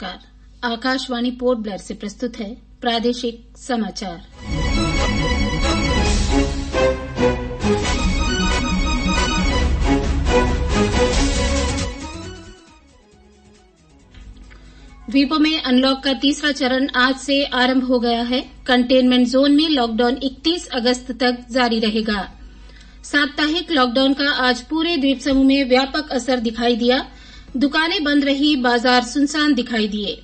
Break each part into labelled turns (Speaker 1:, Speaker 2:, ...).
Speaker 1: नमस्कार। Akashvani port Blair से प्रस्तुत है प्रादेशिक समाचार। द्वीपों में अनलॉक का तीसरा चरण आज से आरंभ हो गया है। कंटेनमेंट जोन में लॉकडाउन 31 अगस्त तक जारी रहेगा। साप्ताहिक लॉकडाउन का आज पूरे द्वीप समूह में व्यापक असर दिखाई दिया। दुकानें बंद रही, बाजार सुनसान दिखाई दिए।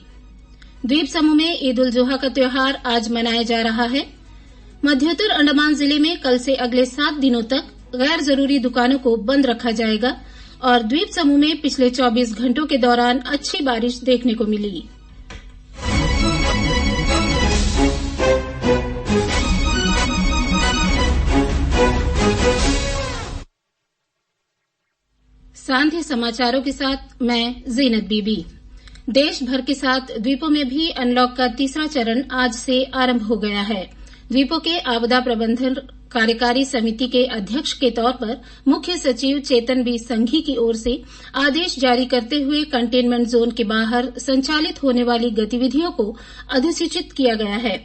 Speaker 1: द्वीप समूह में ईद उल जुहा का त्योहार आज मनाया जा रहा है। मध्योत्तर अंडमान जिले में कल से अगले 7 दिनों तक गैर जरूरी दुकानों को बंद रखा जाएगा और द्वीप समूह में पिछले 24 घंटों के दौरान अच्छी बारिश देखने को मिली। सांध्य समाचारों के साथ मैं जीनत बीबी। देश भर के साथ द्वीपों में भी अनलॉक का तीसरा चरण आज से आरंभ हो गया है। द्वीपों के आपदा प्रबंधन कार्यकारी समिति के अध्यक्ष के तौर पर मुख्य सचिव चेतन बी संघी की ओर से आदेश जारी करते हुए कंटेनमेंट जोन के बाहर संचालित होने वाली गतिविधियों को अधिसूचित किया गया है।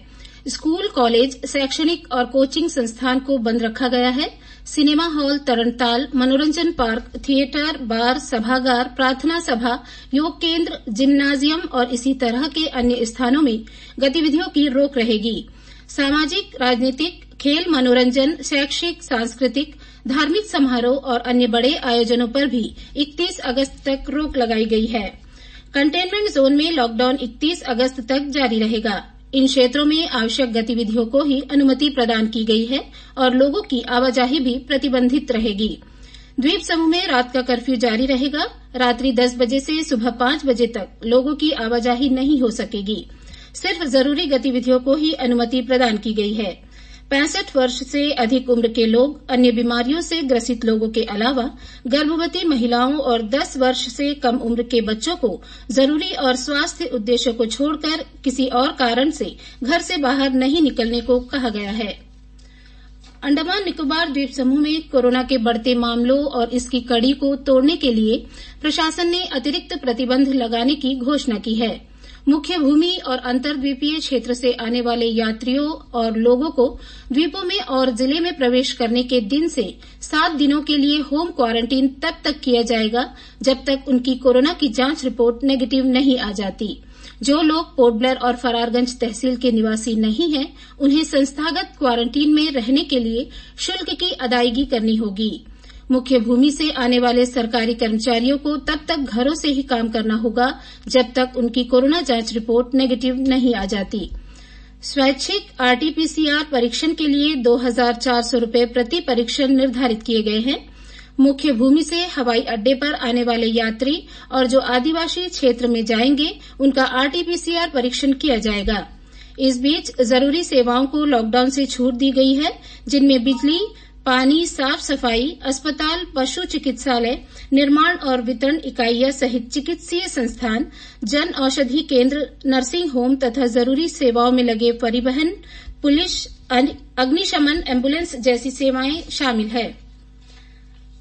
Speaker 1: स्कूल, कॉलेज, शैक्षणिक और कोचिंग संस्थान को बंद रखा गया है। सिनेमा हॉल, तरणताल, मनोरंजन पार्क, थिएटर, बार, सभागार, प्रार्थना सभा, योग केंद्र, जिम्नाजियम और इसी तरह के अन्य स्थानों में गतिविधियों की रोक रहेगी। सामाजिक, राजनीतिक, खेल, मनोरंजन, शैक्षिक, सांस्कृतिक, धार्मिक समारोह और अन्य बड़े आयोजनों पर भी 31 अगस्त तक रोक लगाई गई है। कंटेनमेंट जोन में लॉकडाउन 31 अगस्त तक जारी रहेगा। इन क्षेत्रों में आवश्यक गतिविधियों को ही अनुमति प्रदान की गई है और लोगों की आवाजाही भी प्रतिबंधित रहेगी। द्वीप समूह में रात का कर्फ्यू जारी रहेगा। रात्रि 10 बजे से सुबह 5 बजे तक लोगों की आवाजाही नहीं हो सकेगी। सिर्फ जरूरी गतिविधियों को ही अनुमति प्रदान की गई है। 65 वर्ष से अधिक उम्र के लोग, अन्य बीमारियों से ग्रसित लोगों के अलावा गर्भवती महिलाओं और 10 वर्ष से कम उम्र के बच्चों को जरूरी और स्वास्थ्य उद्देश्यों को छोड़कर किसी और कारण से घर से बाहर नहीं निकलने को कहा गया है। अंडमान निकोबार द्वीप समूह में कोरोना के बढ़ते मामलों और इसकी कड़ी को तोड़ने के लिए प्रशासन ने अतिरिक्त प्रतिबंध लगाने की घोषणा की है। मुख्य भूमि और अंतर्द्वीपीय क्षेत्र से आने वाले यात्रियों और लोगों को द्वीपों में और जिले में प्रवेश करने के दिन से 7 दिनों के लिए होम क्वारंटीन तब तक किया जाएगा जब तक उनकी कोरोना की जांच रिपोर्ट नेगेटिव नहीं आ जाती। जो लोग पोर्ट ब्लेयर और फरारगंज तहसील के निवासी नहीं हैं, उन्हें संस्थागत क्वारंटीन में रहने के लिए शुल्क की अदायगी करनी होगी। मुख्य भूमि से आने वाले सरकारी कर्मचारियों को तब तक घरों से ही काम करना होगा जब तक उनकी कोरोना जांच रिपोर्ट नेगेटिव नहीं आ जाती। स्वैच्छिक आरटीपीसीआर परीक्षण के लिए 2,400 रूपये प्रति परीक्षण निर्धारित किए गए हैं। मुख्य भूमि से हवाई अड्डे पर आने वाले यात्री और जो आदिवासी क्षेत्र में जाएंगे उनका आरटीपीसीआर परीक्षण किया जाएगा। इस बीच जरूरी सेवाओं को लॉकडाउन से छूट दी गई है, जिनमें बिजली, पानी, साफ सफाई, अस्पताल, पशु चिकित्सालय, निर्माण और वितरण इकाइयां सहित चिकित्सीय संस्थान, जन औषधि केंद्र, नर्सिंग होम तथा जरूरी सेवाओं में लगे परिवहन, पुलिस, अग्निशमन, एम्बुलेंस जैसी सेवाएं शामिल है।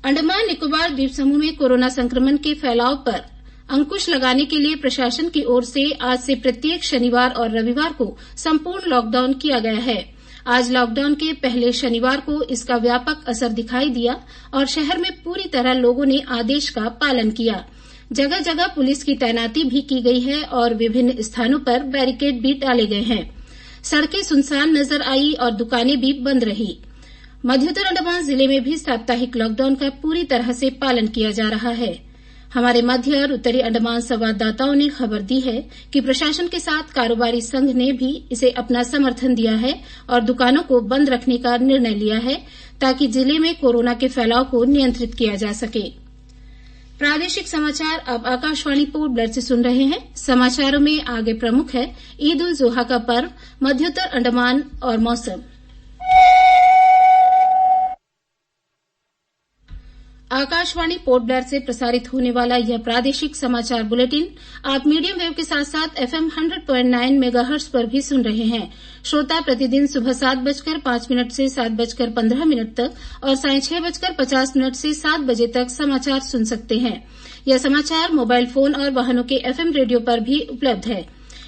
Speaker 1: अंडमान निकोबार द्वीप समूह में कोरोना संक्रमण के फैलाव पर अंकुश लगाने के लिए प्रशासन की ओर से आज से प्रत्येक शनिवार और रविवार को संपूर्ण लॉकडाउन किया गया है। आज लॉकडाउन के पहले शनिवार को इसका व्यापक असर दिखाई दिया और शहर में पूरी तरह लोगों ने आदेश का पालन किया। जगह जगह पुलिस की तैनाती भी की गई है और विभिन्न स्थानों पर बैरिकेड भी डाले गए हैं। सड़कें सुनसान नजर आई और दुकानें भी बंद रही। मध्योत्तर अंडमान जिले में भी साप्ताहिक लॉकडाउन का पूरी तरह से पालन किया जा रहा है। हमारे मध्य और उत्तरी अंडमान संवाददाताओं ने खबर दी है कि प्रशासन के साथ कारोबारी संघ ने भी इसे अपना समर्थन दिया है और दुकानों को बंद रखने का निर्णय लिया है ताकि जिले में कोरोना के फैलाव को नियंत्रित किया जा सके। प्रादेशिक समाचार अब आकाशवाणी पोर्ट ब्लेयर से सुन रहे हैं। समाचारों में आगे प्रमुख है ईद उल जुहा का पर्व, मध्योत्तर अंडमान और मौसम। आकाशवाणी पोर्ट ब्लेयर से प्रसारित होने वाला यह प्रादेशिक समाचार बुलेटिन आप मीडियम वेव के साथ साथ FM 100.9 मेगाहर्ट्ज पर भी सुन रहे हैं। श्रोता प्रतिदिन सुबह 7:05 से 7:15 तक और सायं 6:50 से 7 बजे तक समाचार सुन सकते हैं। यह समाचार मोबाइल फोन और वाहनों के FM रेडियो पर भी उपलब्ध है।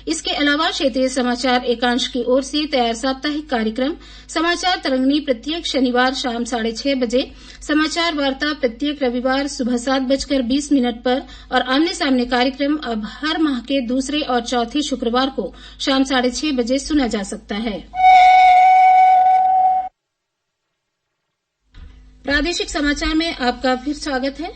Speaker 1: इसके अलावा क्षेत्रीय समाचार एकांश की ओर से तैयार साप्ताहिक कार्यक्रम समाचार तरंगिणी प्रत्येक शनिवार शाम 6:30 बजे, समाचार वार्ता प्रत्येक रविवार सुबह 7:20 पर और आमने सामने कार्यक्रम अब हर माह के दूसरे और चौथे शुक्रवार को शाम 6:30 बजे सुना जा सकता है। प्रादेशिक समाचार में आपका फिर स्वागत है।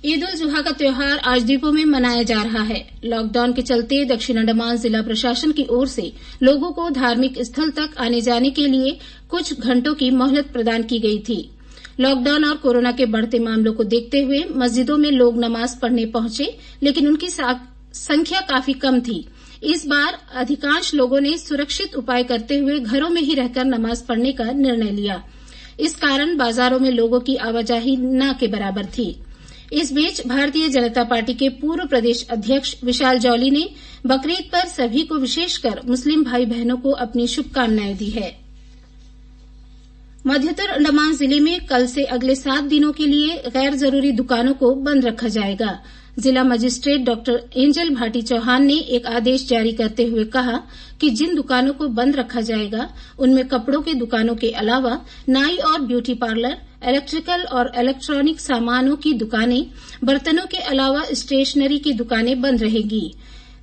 Speaker 1: ईद उल जुहा का त्योहार आज द्वीपों में मनाया जा रहा है। लॉकडाउन के चलते दक्षिण अंडमान जिला प्रशासन की ओर से लोगों को धार्मिक स्थल तक आने जाने के लिए कुछ घंटों की मोहलत प्रदान की गई थी। लॉकडाउन और कोरोना के बढ़ते मामलों को देखते हुए मस्जिदों में लोग नमाज पढ़ने पहुंचे, लेकिन उनकी संख्या काफी कम थी। इस बार अधिकांश लोगों ने सुरक्षित उपाय करते हुए घरों में ही रहकर नमाज पढ़ने का निर्णय लिया। इस कारण बाजारों में लोगों की आवाजाही न के बराबर थी। इस बीच भारतीय जनता पार्टी के पूर्व प्रदेश अध्यक्ष विशाल जॉली ने बकरीद पर सभी को, विशेषकर मुस्लिम भाई बहनों को अपनी शुभकामनाएं दी है। मध्योत्तर अंडमान जिले में कल से अगले 7 दिनों के लिए गैर जरूरी दुकानों को बंद रखा जाएगा। जिला magistrate doctor Angel Bhati Chauhan ने एक आदेश जारी करते हुए कहा कि जिन दुकानों को बंद रखा जाएगा उनमें कपड़ों की दुकानों के अलावा नाई और ब्यूटी पार्लर, इलेक्ट्रिकल और इलेक्ट्रॉनिक सामानों की दुकानें, बर्तनों के अलावा स्टेशनरी की दुकानें बंद रहेगी।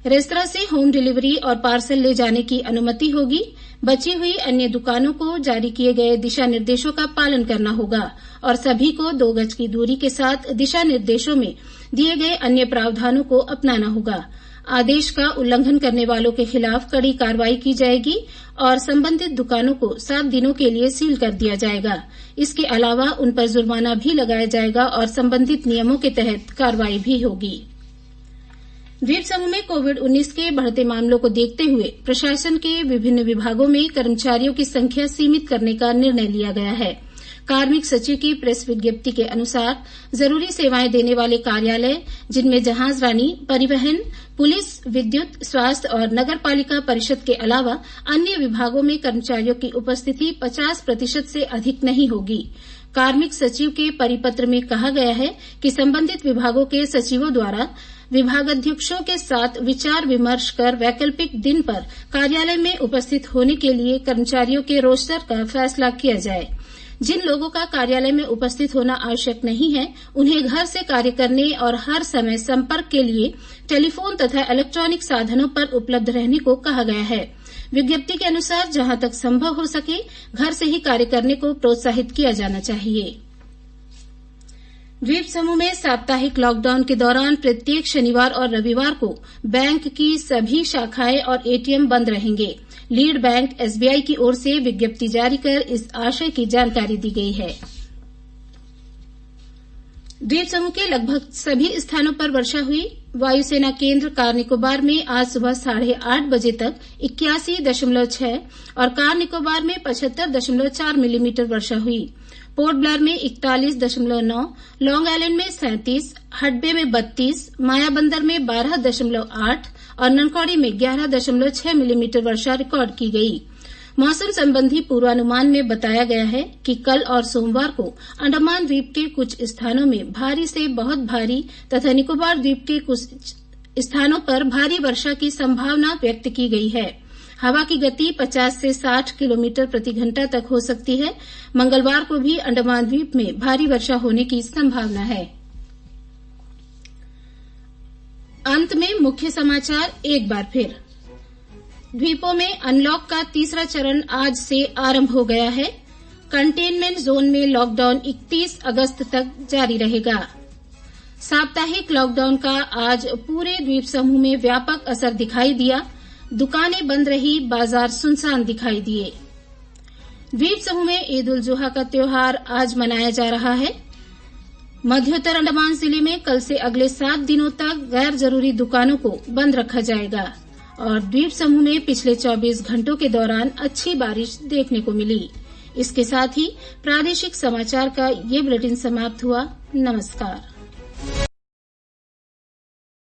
Speaker 1: रेस्तरां से होम डिलीवरी और पार्सल ले जाने की अनुमति होगी। बची हुई अन्य दुकानों को जारी किए गए दिशा निर्देशों का पालन करना होगा और सभी को 2 गज की दूरी के साथ दिशा निर्देशों में दिए गए अन्य प्रावधानों को अपनाना होगा। आदेश का उल्लंघन करने वालों के खिलाफ कड़ी कार्रवाई की जाएगी और संबंधित दुकानों को 7 दिनों के लिए सील कर दिया जाएगा। इसके अलावा उन पर जुर्माना भी लगाया जाएगा और संबंधित नियमों के तहत कार्रवाई भी होगी। द्वीप समूह में कोविड-19 के बढ़ते मामलों को देखते हुए प्रशासन के विभिन्न विभागों में कर्मचारियों की संख्या सीमित करने का निर्णय लिया गया है। कार्मिक सचिव की प्रेस विज्ञप्ति के अनुसार जरूरी सेवाएं देने वाले कार्यालय, जिनमें जहाजरानी, परिवहन, पुलिस, विद्युत, स्वास्थ्य और नगर पालिका परिषद के अलावा अन्य विभागों में कर्मचारियों की उपस्थिति 50% से अधिक नहीं होगी। कार्मिक सचिव के परिपत्र में कहा गया है कि संबंधित विभागों के सचिवों द्वारा विभागाध्यक्षों के साथ विचार विमर्श कर वैकल्पिक दिन पर कार्यालय में उपस्थित होने के लिए कर्मचारियों के रोस्टर का फैसला किया जाए। जिन लोगों का कार्यालय में उपस्थित होना आवश्यक नहीं है, उन्हें घर से कार्य करने और हर समय संपर्क के लिए टेलीफोन तथा इलेक्ट्रॉनिक साधनों पर उपलब्ध रहने को कहा गया है। विज्ञप्ति के अनुसार जहां तक संभव हो सके घर से ही कार्य करने को प्रोत्साहित किया जाना चाहिए। द्वीप समूह में साप्ताहिक लॉकडाउन के दौरान प्रत्येक शनिवार और रविवार को बैंक की सभी शाखाएं और ATM बंद रहेंगे। लीड बैंक SBI की ओर से विज्ञप्ति जारी कर इस आशय की जानकारी दी गई है। द्वीप समूह के लगभग सभी स्थानों पर वर्षा हुई। वायुसेना केंद्र कार निकोबार में आज सुबह 8:30 बजे तक 81.6 और कार निकोबार में 75.4 मिलीमीटर वर्षा हुई। पोर्ट ब्लेयर में 41.9, लॉन्ग आइलैंड में 37, हडबे में 32, मायाबंदर में 12.8 और ननकौड़ी में 11.6 मिलीमीटर वर्षा रिकॉर्ड की गई। मौसम संबंधी पूर्वानुमान में बताया गया है कि कल और सोमवार को अंडमान द्वीप के कुछ स्थानों में भारी से बहुत भारी तथा निकोबार द्वीप के कुछ स्थानों पर भारी वर्षा की संभावना व्यक्त की गई है। हवा की गति 50 से 60 किलोमीटर प्रति घंटा तक हो सकती है। मंगलवार को भी अंडमान द्वीप में भारी वर्षा होने की संभावना है। अंत में मुख्य समाचार एक बार फिर। द्वीपों में अनलॉक का तीसरा चरण आज से आरंभ हो गया है। कंटेनमेंट जोन में लॉकडाउन 31 अगस्त तक जारी रहेगा। साप्ताहिक लॉकडाउन का आज पूरे द्वीप समूह में व्यापक असर दिखाई दिया। दुकानें बंद रही, बाजार सुनसान दिखाई दिए। द्वीप समूह में ईद उल जुहा का त्योहार आज मनाया जा रहा है। मध्योत्तर अंडमान जिले में कल से अगले 7 दिनों तक गैर जरूरी दुकानों को बंद रखा जाएगा और द्वीप समूह में पिछले 24 घंटों के दौरान अच्छी बारिश देखने को मिली। इसके साथ ही प्रादेशिक समाचार का ये बुलेटिन समाप्त हुआ। नमस्कार।